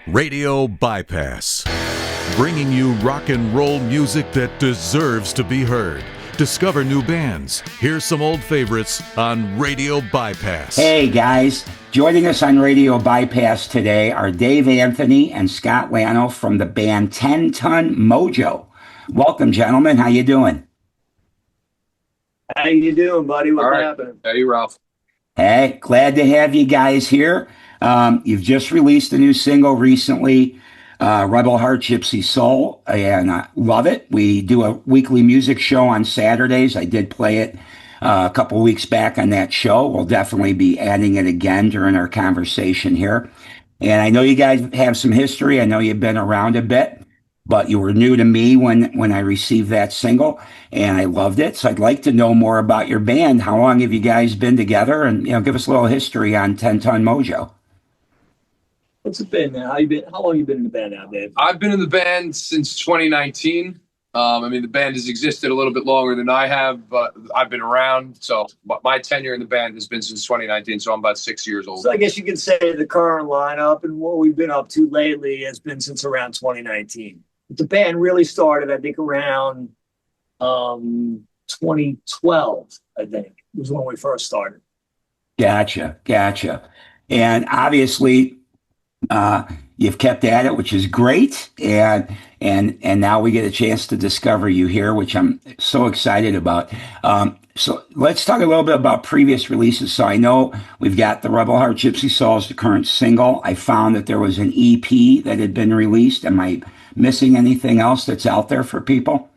Radio Bypass, bringing you rock and roll music that deserves to be heard. Discover new bands. Here's some old favorites on Radio Bypass. Hey guys, joining us on Radio Bypass today are Dave Anthony and Scott Lano from the band Ten Ton Mojo. Welcome, gentlemen. How you doing? How you doing, buddy? What's happening? Hey, Ralph. Hey, glad to have you guys here. You've just released a new single recently, Rebel Heart Gypsy Soul, and I love it. We do a weekly music show on Saturdays. I did play it a couple weeks back on that show. We'll definitely be adding it again during our conversation here. And I know you guys have some history. I know you've been around a bit, but you were new to me when I received that single, and I loved it. So I'd like to know more about your band. How long have you guys been together? And give us a little history on Ten Ton Mojo. What's it been now? How long you been in the band now, Dave? I've been in the band since 2019. The band has existed a little bit longer than I have, but I've been around. So my tenure in the band has been since 2019, so I'm about 6 years old. So I guess you could say the current lineup and what we've been up to lately has been since around 2019. The band really started, I think, around 2012, I think, was when we first started. Gotcha. And obviously, you've kept at it, which is great. And now we get a chance to discover you here, which I'm so excited about. So let's talk a little bit about previous releases. So I know we've got the Rebel Heart Gypsy Soul as the current single. I found that there was an EP that had been released. Am I missing anything else that's out there for people?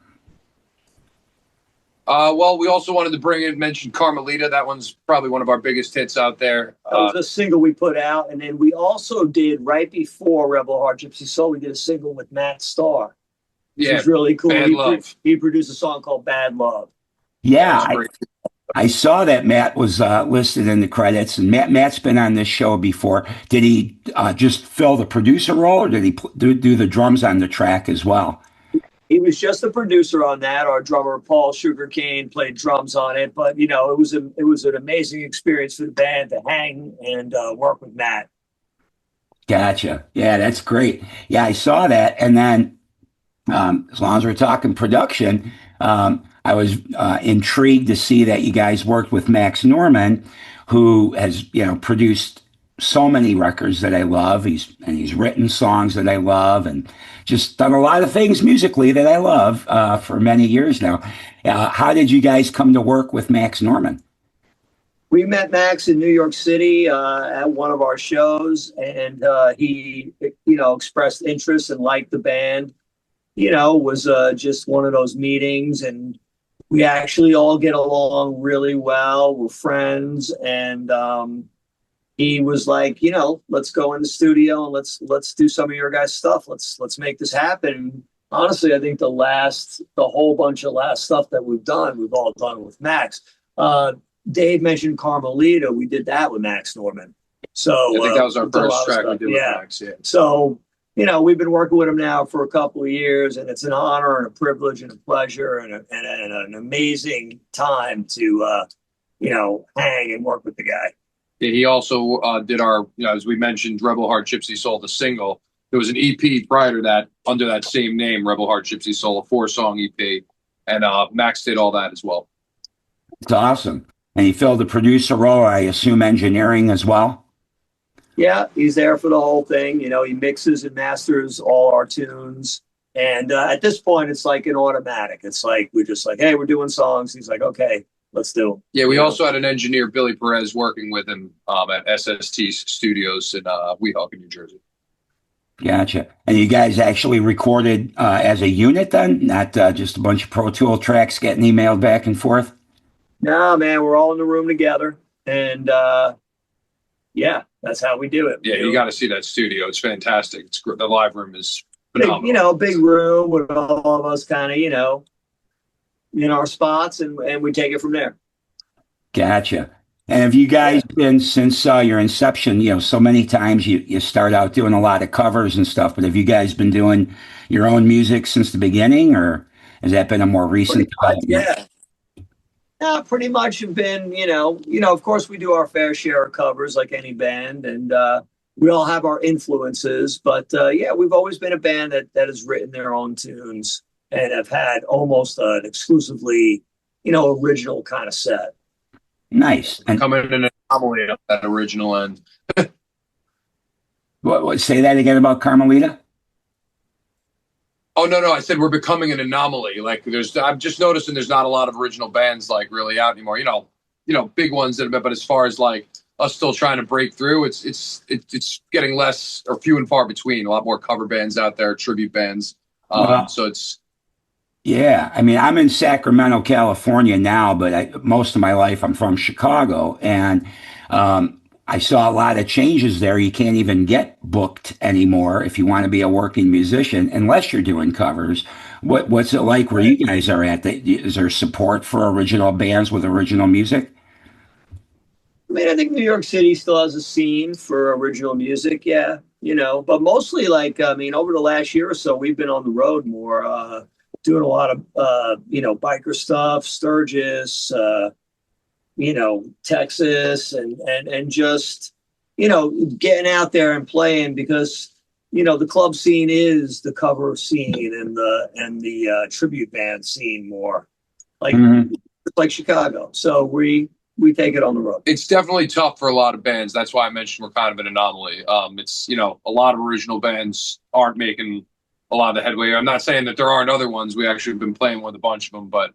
Well, we also wanted to mention Carmelita. That one's probably one of our biggest hits out there. That was a single we put out. And then we also did, right before Rebel Heart Gypsy Soul, we did a single with Matt Starr. Which was really cool. Bad Love. He produced a song called Bad Love. Yeah, I saw that Matt was listed in the credits, and Matt's been on this show before. Did he just fill the producer role, or did he do the drums on the track as well? He was just the producer on that. Our drummer Paul Sugarcane played drums on it, but it was an amazing experience for the band to hang and work with Matt. Gotcha. Yeah, that's great. Yeah, I saw that, and then as long as we're talking production, I was intrigued to see that you guys worked with Max Norman, who has produced so many records that I love. He's written songs that I love, and just done a lot of things musically that I love for many years now. How did you guys come to work with Max Norman? We met Max in New York City at one of our shows, and he expressed interest and liked the band. Was just one of those meetings, and we actually all get along really well. We're friends, and he was like, let's go in the studio and let's do some of your guys' stuff. Let's make this happen. Honestly, I think the whole bunch of last stuff that we've all done with Max. Dave mentioned Carmelita. We did that with Max Norman. So I think that was our first track we did with Max. Yeah. So we've been working with him now for a couple of years, and it's an honor and a privilege and a pleasure and an amazing time to hang and work with the guy. He also did our, as we mentioned, Rebel Heart Gypsy Soul, the single. There was an EP prior to that under that same name, Rebel Heart Gypsy Soul, a 4-song EP. And Max did all that as well. It's awesome. And he filled the producer role, I assume engineering as well? Yeah, he's there for the whole thing. He mixes and masters all our tunes. And at this point, it's like an automatic. It's like, we're just like, hey, we're doing songs. He's like, okay. Let's do it. Yeah, we also had an engineer, Billy Perez, working with him at SST Studios in Weehawken, New Jersey. Gotcha. And you guys actually recorded as a unit then? Not just a bunch of Pro Tool tracks getting emailed back and forth? No, man, we're all in the room together. And that's how we do it. Yeah, you got to see that studio. It's fantastic. The live room is phenomenal. Big room with all of us kind of, in our spots, and we take it from there. Gotcha. And have you guys been, since your inception, so many times you start out doing a lot of covers and stuff, but have you guys been doing your own music since the beginning, or has that been a more recent? Yeah. No, pretty much have been, of course we do our fair share of covers like any band, and we all have our influences, but yeah, we've always been a band that has written their own tunes and have had almost an exclusively, original kind of set. Nice. And Coming in an anomaly at that original end. what, say that again about Carmelita? Oh no, I said we're becoming an anomaly. Like I'm just noticing there's not a lot of original bands like really out anymore. Big ones that have been, but as far as like us still trying to break through, it's getting less or few and far between. A lot more cover bands out there, tribute bands. So it's. Yeah, I mean, I'm in Sacramento, California now, but most of my life I'm from Chicago, and I saw a lot of changes there. You can't even get booked anymore if you want to be a working musician unless you're doing covers. What's it like where you guys are at? Is there support for original bands with original music? I mean, I think New York City still has a scene for original music, yeah, but mostly over the last year or so, we've been on the road more, doing a lot of, biker stuff, Sturgis, Texas and just, getting out there and playing because, the club scene is the cover scene and the tribute band scene more like Chicago. So we take it on the road. It's definitely tough for a lot of bands. That's why I mentioned we're kind of an anomaly. It's, a lot of original bands aren't making a lot of the headway. I'm not saying that there aren't other ones. We actually have been playing with a bunch of them, but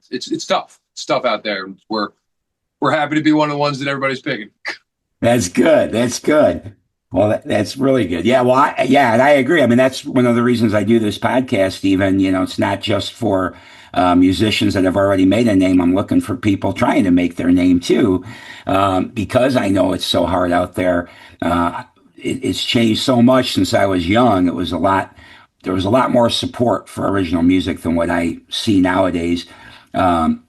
it's tough. It's tough out there. We're happy to be one of the ones that everybody's picking. That's good. That's good. Well, that's really good. Yeah. Well, and I agree. I mean, that's one of the reasons I do this podcast. Even, it's not just for musicians that have already made a name. I'm looking for people trying to make their name too, because I know it's so hard out there. It's changed so much since I was young. There was a lot more support for original music than what I see nowadays. And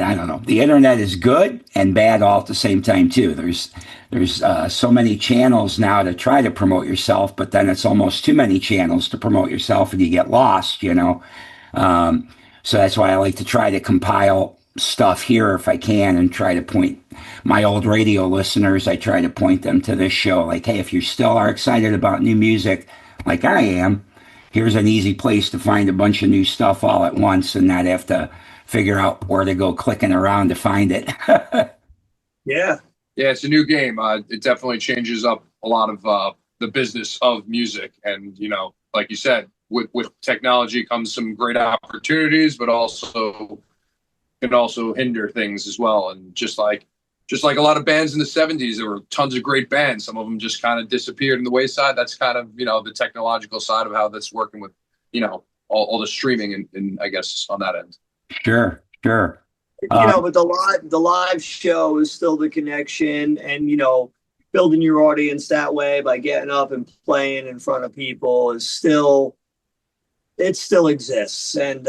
I don't know, the internet is good and bad all at the same time too. There's so many channels now to try to promote yourself, but then it's almost too many channels to promote yourself and you get lost, So that's why I like to try to compile stuff here if I can and try to point my old radio listeners. I try to point them to this show. Like, hey, if you still are excited about new music like I am, here's an easy place to find a bunch of new stuff all at once and not have to figure out where to go clicking around to find it. Yeah, it's a new game. It definitely changes up a lot of the business of music. And, like you said, with technology comes some great opportunities, but also can also hinder things as well. And just like a lot of bands in the 70s, there were tons of great bands. Some of them just kind of disappeared in the wayside. That's kind of, the technological side of how that's working with, all the streaming and I guess on that end. Sure. But the live show is still the connection and, building your audience that way by getting up and playing in front of people it still exists. And,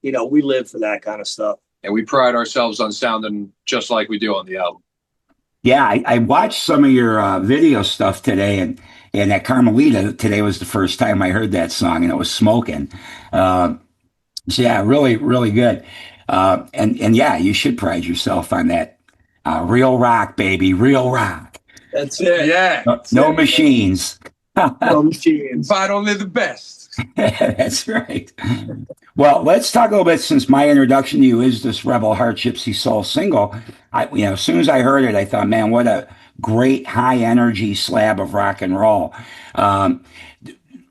we live for that kind of stuff. And we pride ourselves on sounding just like we do on the album. Yeah, I watched some of your video stuff today, and at Carmelita today was the first time I heard that song, and it was smoking. So yeah, really, really good. And yeah, you should pride yourself on that. Real rock, baby, real rock. That's it. Yeah. No machines. No machines. But only the best. That's right. Well, let's talk a little bit, since my introduction to you is this Rebel Heart Gypsy Soul single. As soon as I heard it, I thought, man, what a great high energy slab of rock and roll.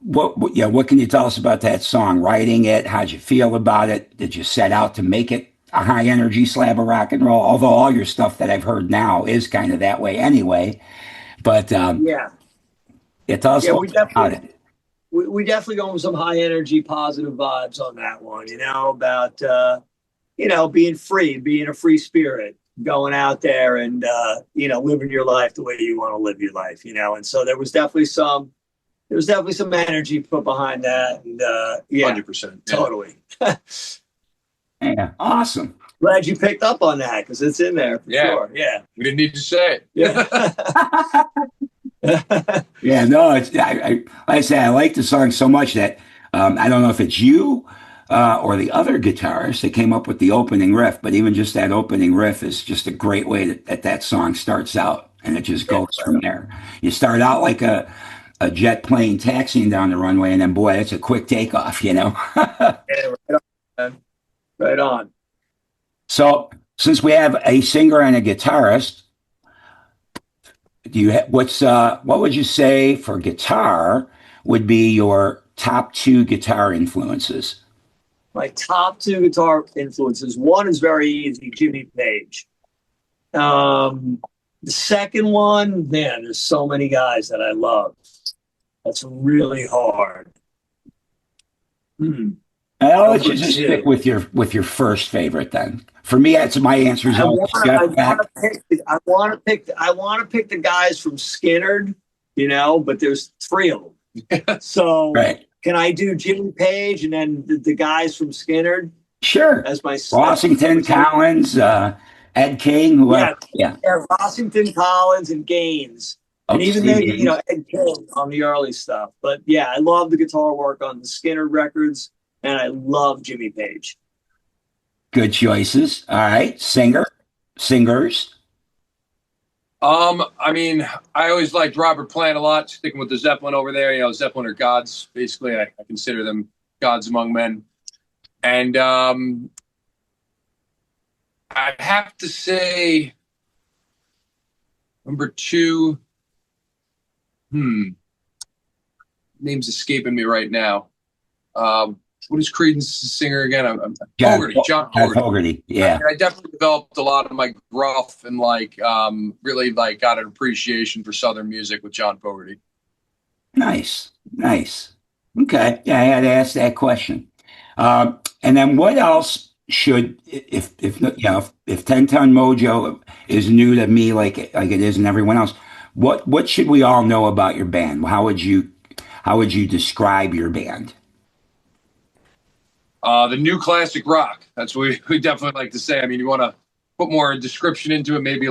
What can you tell us about that song? Writing it, how'd you feel about it? Did you set out to make it a high energy slab of rock and roll? Although all your stuff that I've heard now is kind of that way anyway. But tell us a little bit about it. We definitely go with some high energy, positive vibes on that one, about, being free, being a free spirit, going out there and, living your life the way you want to live your life, and so there was definitely some energy put behind that. And, 100%. Totally. Yeah. Awesome. Glad you picked up on that because it's in there for sure. Yeah. We didn't need to say it. Yeah. Yeah, no, like I say, I like the song so much that I don't know if it's you or the other guitarist that came up with the opening riff, but even just that opening riff is just a great way that song starts out. and it just goes from there. You start out like a jet plane taxiing down the runway, and then boy, it's a quick takeoff, you know. Yeah, right on, man. Right on. So since we have a singer and a guitarist, do you what would you say for guitar would be your top two guitar influences? My top two guitar influences. One is very easy, Jimmy Page. The second one, man, there's so many guys that I love. That's really hard. I'll let you just stick with your first favorite then. For me, that's my answer is always Scott Beck. I want to pick the guys from Skinnerd, you know, but there's three of them. So Right. can I do Jimmy Page and then the guys from Skinnerd Sure. as my Washington, Collins, Ed King, whoever. Yeah. Washington, Collins, and Gaines. And even then, you know, Ed King on the early stuff. But yeah, I love the guitar work on the Skinnerd records, and I love Jimmy Page. Good choices. All right. Singers. I mean, I always liked Robert Plant a lot, sticking with the Zeppelin over there. You know, Zeppelin are gods. Basically, I consider them gods among men. And I'd have to say number two, name's escaping me right now. What is Creedence singer again? John Fogerty. Yeah. I definitely developed a lot of my gruff and really got an appreciation for Southern music with John Fogerty. Nice. Okay. Yeah, I had to ask that question. And then what else should, if Ten Ton Mojo is new to me like it is and everyone else, what should we all know about your band? How would you describe your band? The new classic rock. That's what we definitely like to say. I mean, you want to put more description into it, maybe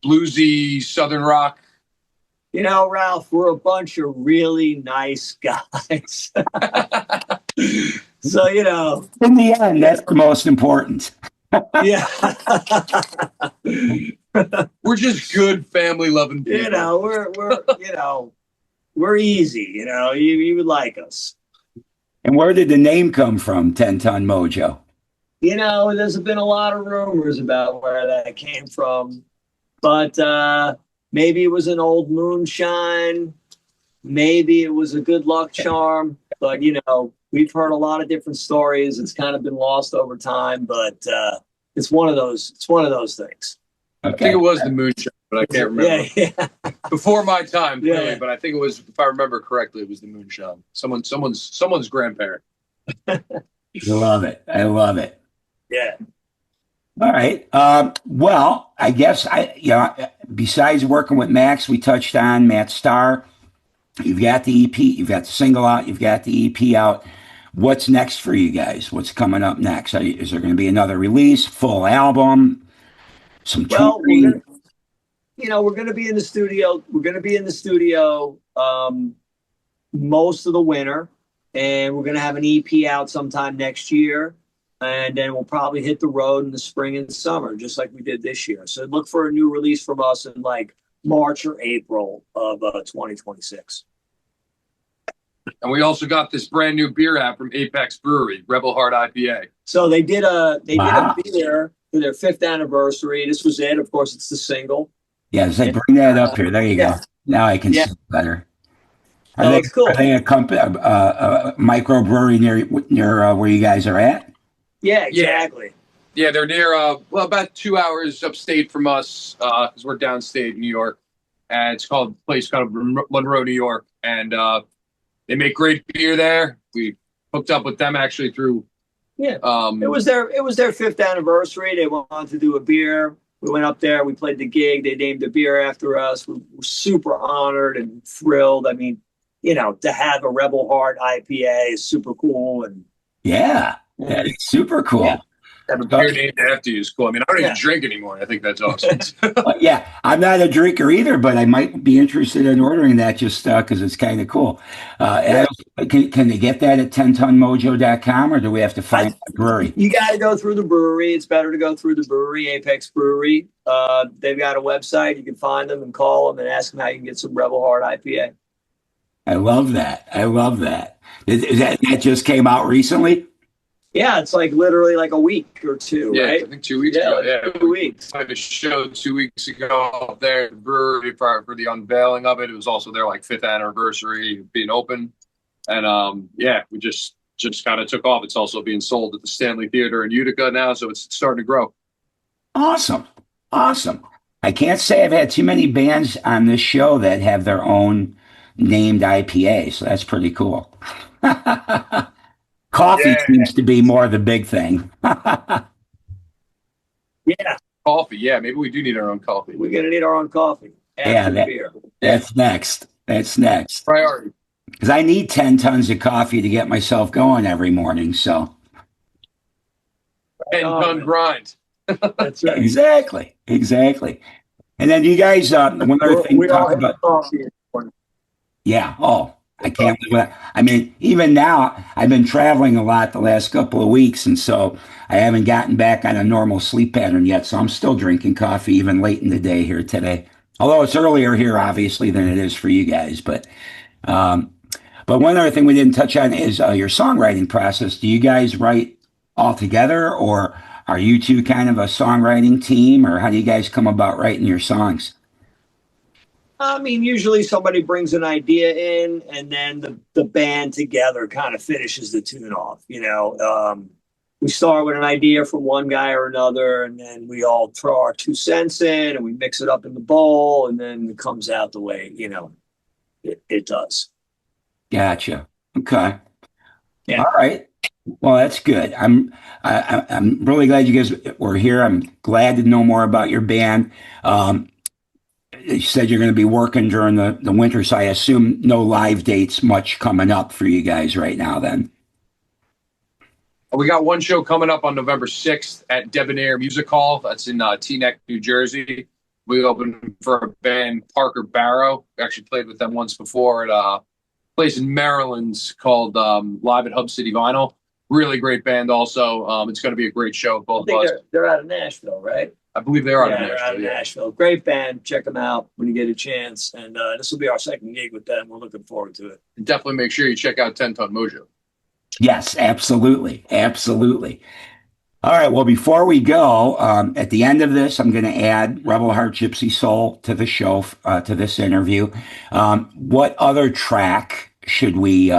bluesy Southern rock. You know, Ralph, we're a bunch of really nice guys. So, you know. In the end, that's the most important. Yeah. We're just good family-loving people. You know, we're easy. You know, you would like us. And where did the name come from, Ten Ton Mojo? You know, there's been a lot of rumors about where that came from, but maybe it was an old moonshine. Maybe it was a good luck charm. But, you know, we've heard a lot of different stories. It's kind of been lost over time, but it's one of those things. Okay. I think it was the moonshine, but I can't remember. Yeah. Before my time, clearly, Yeah. but I think it was, if I remember correctly, it was the moonshine. Someone's grandparent. I love it. Yeah. All right. Well, I guess besides working with Max, we touched on Matt Starr. You've got the EP, you've got the single out, you've got the EP out. What's next for you guys? What's coming up next? Is there going to be another release, full album, some touring? We're going to be in the studio. We're going to be in the studio most of the winter, and we're going to have an EP out sometime next year. And then we'll probably hit the road in the spring and summer, just like we did this year. So look for a new release from us in March or April of 2026. And we also got this brand new beer app from Apex Brewery, Rebel Heart IPA. So they did a beer for their 5th anniversary. This was it. Of course, it's the single. Yeah, bring that up here. There you go. Now I can see it better. It's cool. Are they a microbrewery near where you guys are at? Yeah, exactly. Yeah, they're near, about 2 hours upstate from us, because we're downstate New York. And it's called a place called Monroe, New York. And they make great beer there. We hooked up with them actually through. Yeah. It was their 5th anniversary. They wanted to do a beer. We went up there. We played the gig. They named the beer after us. We were super honored and thrilled. I mean, to have a Rebel Heart IPA is super cool. And yeah, that is super cool. Yeah. Have a beer named after you is cool. I mean, I don't even drink anymore. I think that's awesome. Yeah, I'm not a drinker either, but I might be interested in ordering that just because it's kind of cool. Can they get that at tentonmojo.com, or do we have to find a brewery? You got to go through the brewery. It's better to go through the brewery, Apex Brewery. They've got a website. You can find them and call them and ask them how you can get some Rebel Heart IPA. I love that. I love that. That just came out recently? Yeah, it's like literally like a week or two, right? I think 2 weeks ago. Like 2 weeks. I had a show 2 weeks ago up there at the brewery for the unveiling of it. It was also their like 5th anniversary being open. And we just kind of took off. It's also being sold at the Stanley Theater in Utica now, so it's starting to grow. Awesome. I can't say I've had too many bands on this show that have their own named IPA, so that's pretty cool. Coffee seems to be more the big thing. Yeah. Coffee. Yeah, maybe we do need our own coffee. We're going to need our own coffee. Beer. That's next. Priority. Because I need 10 tons of coffee to get myself going every morning, so. 10-ton grind. That's right. Exactly. And then you guys, one other thing we talk all about. coffee. Yeah. Oh, I can't live with that. I mean, even now, I've been traveling a lot the last couple of weeks, and so I haven't gotten back on a normal sleep pattern yet. So I'm still drinking coffee even late in the day here today. Although it's earlier here, obviously, than it is for you guys. But one other thing we didn't touch on is your songwriting process. Do you guys write all together, or are you two kind of a songwriting team, or how do you guys come about writing your songs? I mean, usually somebody brings an idea in, and then the band together kind of finishes the tune off. We start with an idea from one guy or another, and then we all throw our 2 cents in, and we mix it up in the bowl, and then it comes out the way it does. Gotcha. Okay. Yeah. All right. Well, that's good. I'm really glad you guys were here. I'm glad to know more about your band. You said you're going to be working during the winter, so I assume no live dates much coming up for you guys right now then. We got one show coming up on November 6th at Debonair Music Hall. That's in Teaneck, New Jersey. We opened for a band, Parker Barrow. We actually played with them once before at a place in Maryland called Live at Hub City Vinyl. Really great band also. It's going to be a great show, both of us. They're out of Nashville, right? I believe they are they're out of Nashville. Great band. Check them out when you get a chance. And this will be our second gig with them. We're looking forward to it. And definitely make sure you check out 10 Ton Mojo. Yes, absolutely. All right. Well, before we go, at the end of this, I'm going to add Rebel Heart Gypsy Soul to the show, to this interview. What other track should we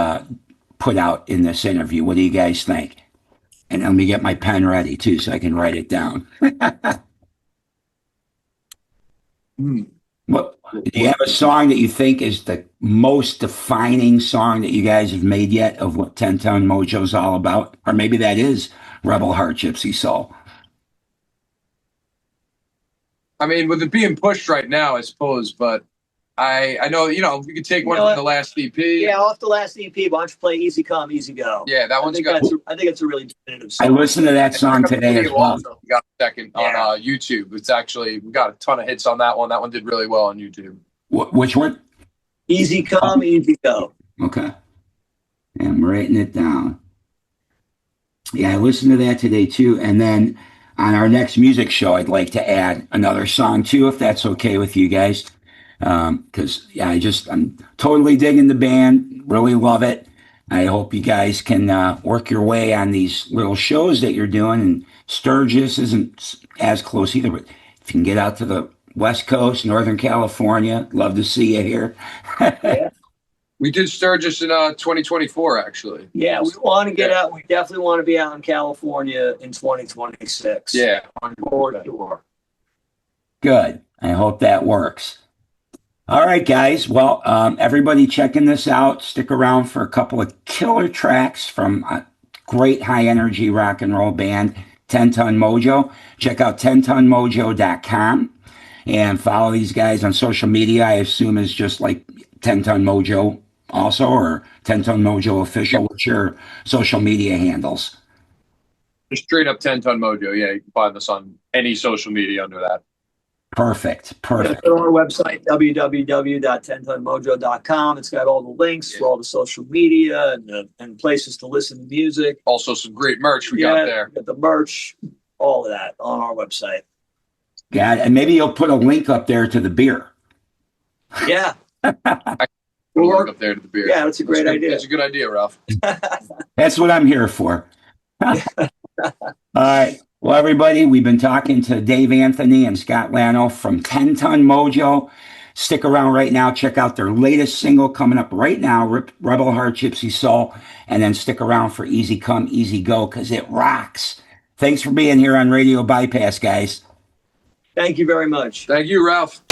put out in this interview? What do you guys think? And let me get my pen ready, too, so I can write it down. What, do you have a song that you think is the most defining song that you guys have made yet of what 10 Ton Mojo's all about? Or maybe that is Rebel Heart Gypsy Soul. I mean, with it being pushed right now, I suppose, but I know, we could take one from the last EP. Yeah, off the last EP. Why don't you play Easy Come, Easy Go? Yeah, that one's got. I think it's a really definitive song. I listened to that song today as well. We got a second on YouTube. It's actually, we got a ton of hits on that one. That one did really well on YouTube. Which one? Easy Come, Easy Go. Okay. I'm writing it down. Yeah, I listened to that today too. And then on our next music show, I'd like to add another song too, if that's okay with you guys. Because I'm totally digging the band, really love it. I hope you guys can work your way on these little shows that you're doing. And Sturgis isn't as close either, but if you can get out to the West Coast, Northern California, love to see you here. Yeah. We did Sturgis in 2024, actually. Yeah, we want to get out. We definitely want to be out in California in 2026. Yeah, for sure. Good. I hope that works. All right, guys. Well, everybody checking this out. Stick around for a couple of killer tracks from a great high-energy rock and roll band, 10 Ton Mojo. Check out tentonmojo.com and follow these guys on social media. I assume is just like 10 Ton Mojo also, or 10 Ton Mojo Official. What's your social media handles? Just straight up 10 Ton Mojo. Yeah, you can find us on any social media under that. Perfect. Go to our website, www.tentonmojo.com. It's got all the links for all the social media and places to listen to music. Also, some great merch we got there. Got the merch, all of that on our website. Yeah, and maybe you'll put a link up there to the beer. Yeah. We'll work up there to the beer. Yeah, that's a great idea. That's a good idea, Ralph. That's what I'm here for. All right. Well, everybody, we've been talking to Dave Anthony and Scott Lano from 10 Ton Mojo. Stick around right now. Check out their latest single coming up right now, Rebel Heart Gypsy Soul. And then stick around for Easy Come, Easy Go, because it rocks. Thanks for being here on Radio Bypass, guys. Thank you very much. Thank you, Ralph.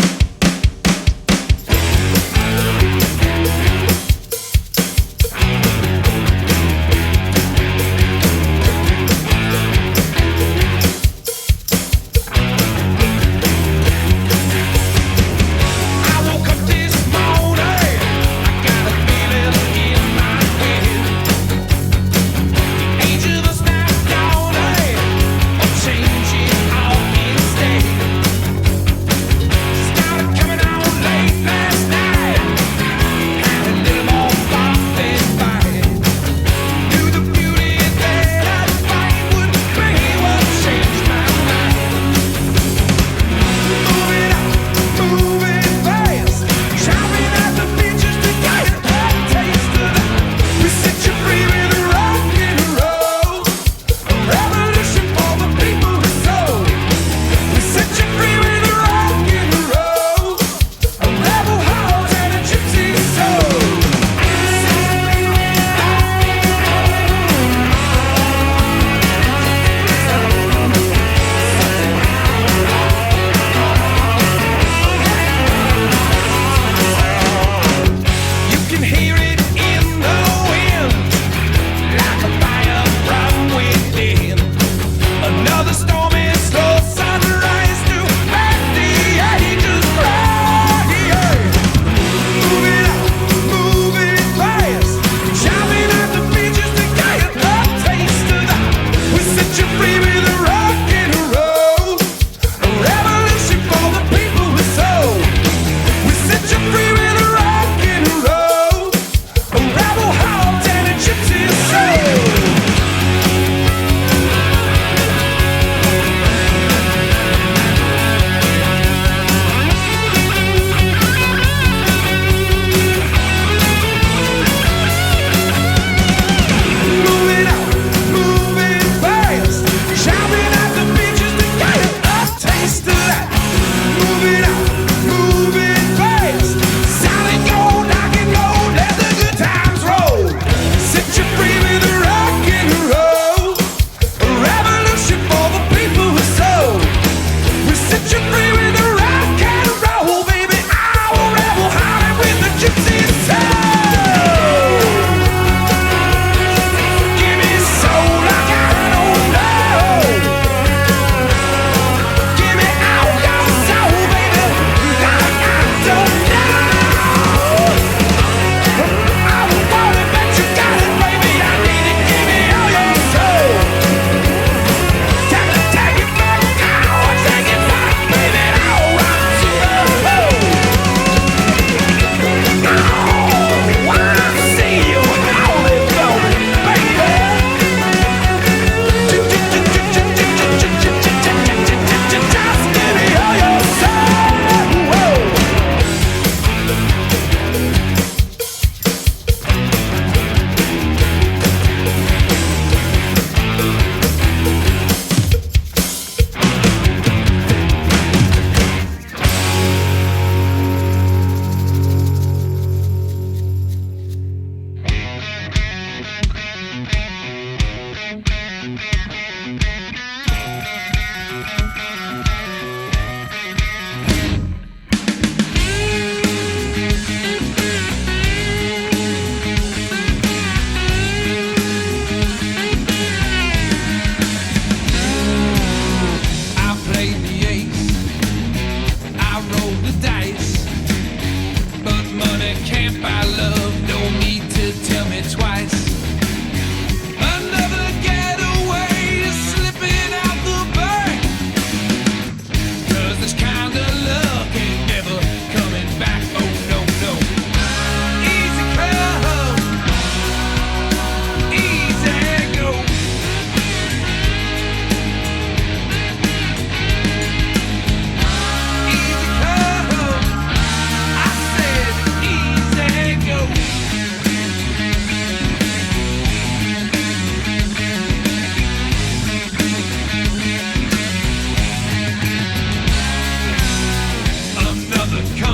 Stay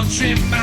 country man.